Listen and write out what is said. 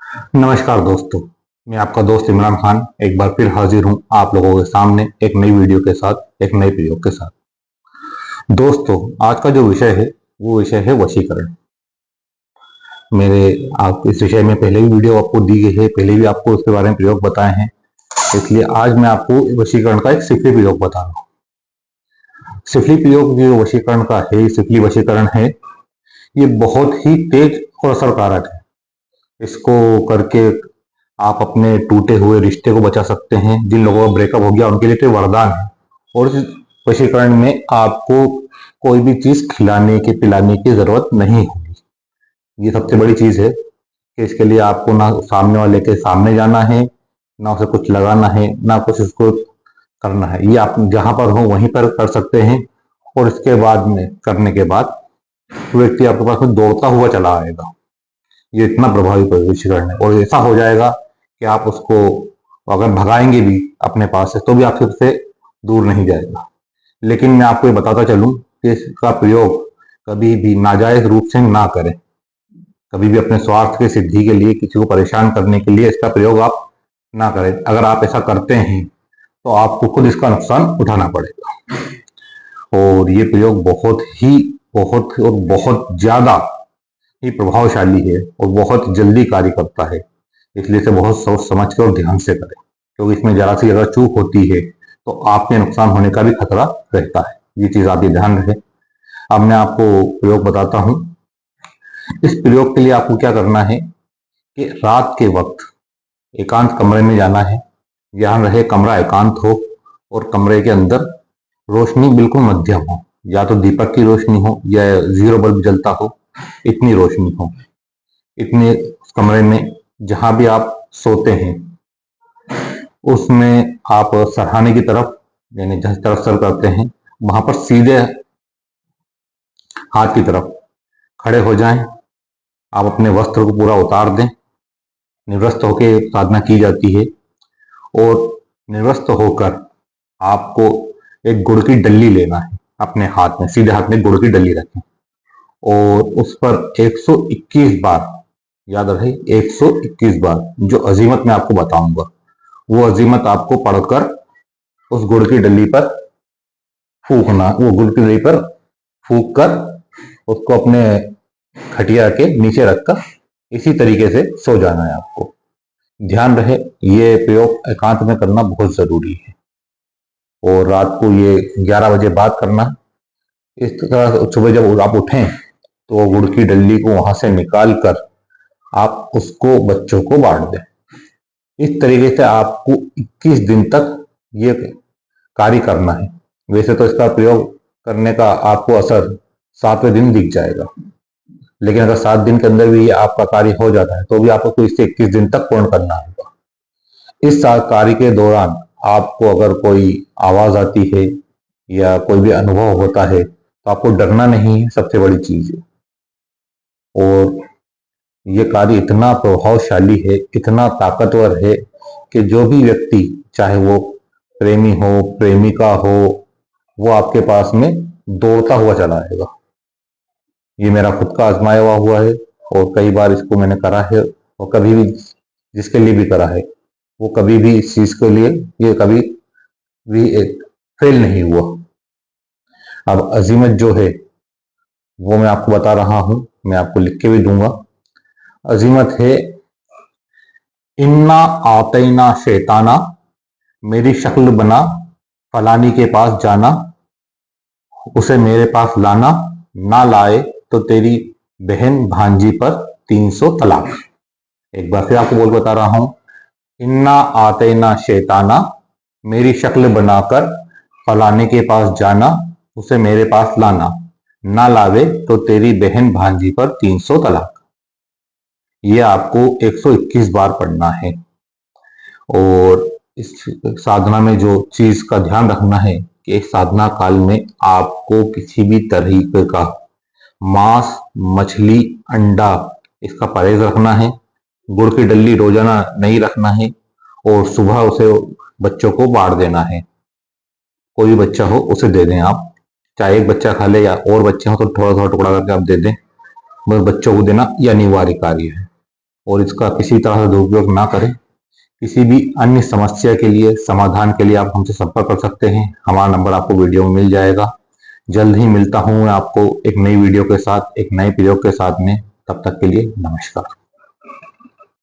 नमस्कार दोस्तों, मैं आपका दोस्त इमरान खान एक बार फिर हाजिर हूं आप लोगों के सामने एक नई वीडियो के साथ, एक नए प्रयोग के साथ। दोस्तों, आज का जो विषय है वो विषय है वशीकरण। मेरे आप इस विषय में पहले भी वीडियो आपको दी गई है, पहले भी आपको उसके बारे में प्रयोग बताए हैं, इसलिए आज मैं आपको वशीकरण का एक सिफली प्रयोग बता रहा हूँ। सिफली प्रयोग जो वशीकरण का है, सिफली वशीकरण है, ये बहुत ही तेज और असरकारक है। इसको करके आप अपने टूटे हुए रिश्ते को बचा सकते हैं। जिन लोगों का ब्रेकअप हो गया उनके लिए तो वरदान है। और इस वशीकरण में आपको कोई भी चीज खिलाने की पिलाने की जरूरत नहीं होगी। ये सबसे बड़ी चीज है कि इसके लिए आपको ना सामने वाले के सामने जाना है, ना उसे कुछ लगाना है, ना कुछ उसको करना है। ये आप जहां पर हो वहीं पर कर सकते हैं। और इसके बाद में करने के बाद व्यक्ति आपके पास में दौड़ता हुआ चला आएगा। ये इतना प्रभावी वशीकरण है और ऐसा हो जाएगा कि आप उसको अगर भगाएंगे भी अपने पास से तो भी आपसे उससे दूर नहीं जाएगा। लेकिन मैं आपको ये बताता चलूं कि इसका प्रयोग कभी भी नाजायज रूप से ना करें। कभी भी अपने स्वार्थ की सिद्धि के लिए, किसी को परेशान करने के लिए इसका प्रयोग आप ना करें। अगर आप ऐसा करते हैं तो आपको खुद इसका नुकसान उठाना पड़ेगा। और ये प्रयोग बहुत और बहुत ज्यादा ही प्रभावशाली है और बहुत जल्दी कार्य करता है। इसलिए इसे बहुत सोच समझ कर और ध्यान से करें, क्योंकि इसमें जरा सी अगर चूक होती है तो आपके नुकसान होने का भी खतरा रहता है। ये चीज आप ध्यान रखें। अब मैं आपको प्रयोग बताता हूं। इस प्रयोग के लिए आपको क्या करना है कि रात के वक्त एकांत कमरे में जाना है। ध्यान रहे कमरा एकांत हो और कमरे के अंदर रोशनी बिल्कुल मध्यम हो, या तो दीपक की रोशनी हो या जीरो बल्ब जलता हो, इतनी रोशनी हो। इतने कमरे में जहां भी आप सोते हैं उसमें आप सरहाने की तरफ, यानी जिस तरफ सर करते हैं वहां पर सीधे हाथ की तरफ खड़े हो जाएं। आप अपने वस्त्र को पूरा उतार दें। निर्वस्त्र होकर साधना की जाती है। और निर्वस्त्र होकर आपको एक गुड़ की डल्ली लेना है। अपने हाथ में, सीधे हाथ में गुड़ की डल्ली रखें और उस पर 121 बार, याद रहे 121 बार, जो अजीमत मैं आपको बताऊंगा वो अजीमत आपको पढ़कर उस गुड़ की डली पर फूकना। वो गुड़ की डली पर फूक कर उसको अपने खटिया के नीचे रखकर इसी तरीके से सो जाना है आपको। ध्यान रहे ये प्रयोग एकांत में करना बहुत जरूरी है और रात को ये 11 बजे बाद करना। इस तरह सुबह जब आप उठें तो गुड़ की डल्ली को वहां से निकाल कर आप उसको बच्चों को बांट दें। इस तरीके से आपको 21 दिन तक ये कार्य करना है। वैसे तो इसका प्रयोग करने का आपको असर 7वें दिन दिख जाएगा, लेकिन अगर 7 दिन के अंदर भी आपका कार्य हो जाता है तो भी आपको इससे 21 दिन तक पूर्ण करना होगा। इस कार्य के दौरान आपको अगर कोई आवाज आती है या कोई भी अनुभव होता है तो आपको डरना नहीं है, सबसे बड़ी चीज है। और ये कार्य इतना प्रभावशाली है, इतना ताकतवर है कि जो भी व्यक्ति, चाहे वो प्रेमी हो, प्रेमिका हो, वो आपके पास में दौड़ता हुआ चला आएगा। ये मेरा खुद का आजमाया हुआ है और कई बार इसको मैंने करा है। और कभी भी जिसके लिए भी करा है वो कभी भी इस चीज के लिए ये कभी भी एक फेल नहीं हुआ। अब अजीमत जो है वो मैं आपको बता रहा हूं, मैं आपको लिख के भी दूंगा। अजीमत है, इन्ना आतैना शैताना, मेरी शक्ल बना फलानी के पास जाना, उसे मेरे पास लाना, ना लाए तो तेरी बहन भांजी पर 300 तलाक। एक बार फिर आपको बोल बता रहा हूं। इन्ना आतैना शैताना, मेरी शक्ल बनाकर फलाने के पास जाना, उसे मेरे पास लाना, ना लावे तो तेरी बहन भांजी पर 300 तलाक। ये आपको 121 बार पढ़ना है। और इस साधना में जो चीज का ध्यान रखना है कि इस साधना काल में आपको किसी भी तरीके का मांस, मछली, अंडा इसका परहेज रखना है। गुड़ की डल्ली रोजाना नहीं रखना है और सुबह उसे बच्चों को बांट देना है। कोई भी बच्चा हो उसे दे दें आप, चाहे एक बच्चा खा ले या और बच्चे हो तो थोड़ा थोड़ा टुकड़ा करके आप दे दें। बस बच्चों को देना यह अनिवार्य कार्य है। और इसका किसी तरह से दुरुपयोग ना करें। किसी भी अन्य समस्या के लिए, समाधान के लिए आप हमसे संपर्क कर सकते हैं। हमारा नंबर आपको वीडियो में मिल जाएगा। जल्द ही मिलता हूं मैं आपको एक नई वीडियो के साथ, एक नए प्रयोग के साथ में। तब तक के लिए नमस्कार।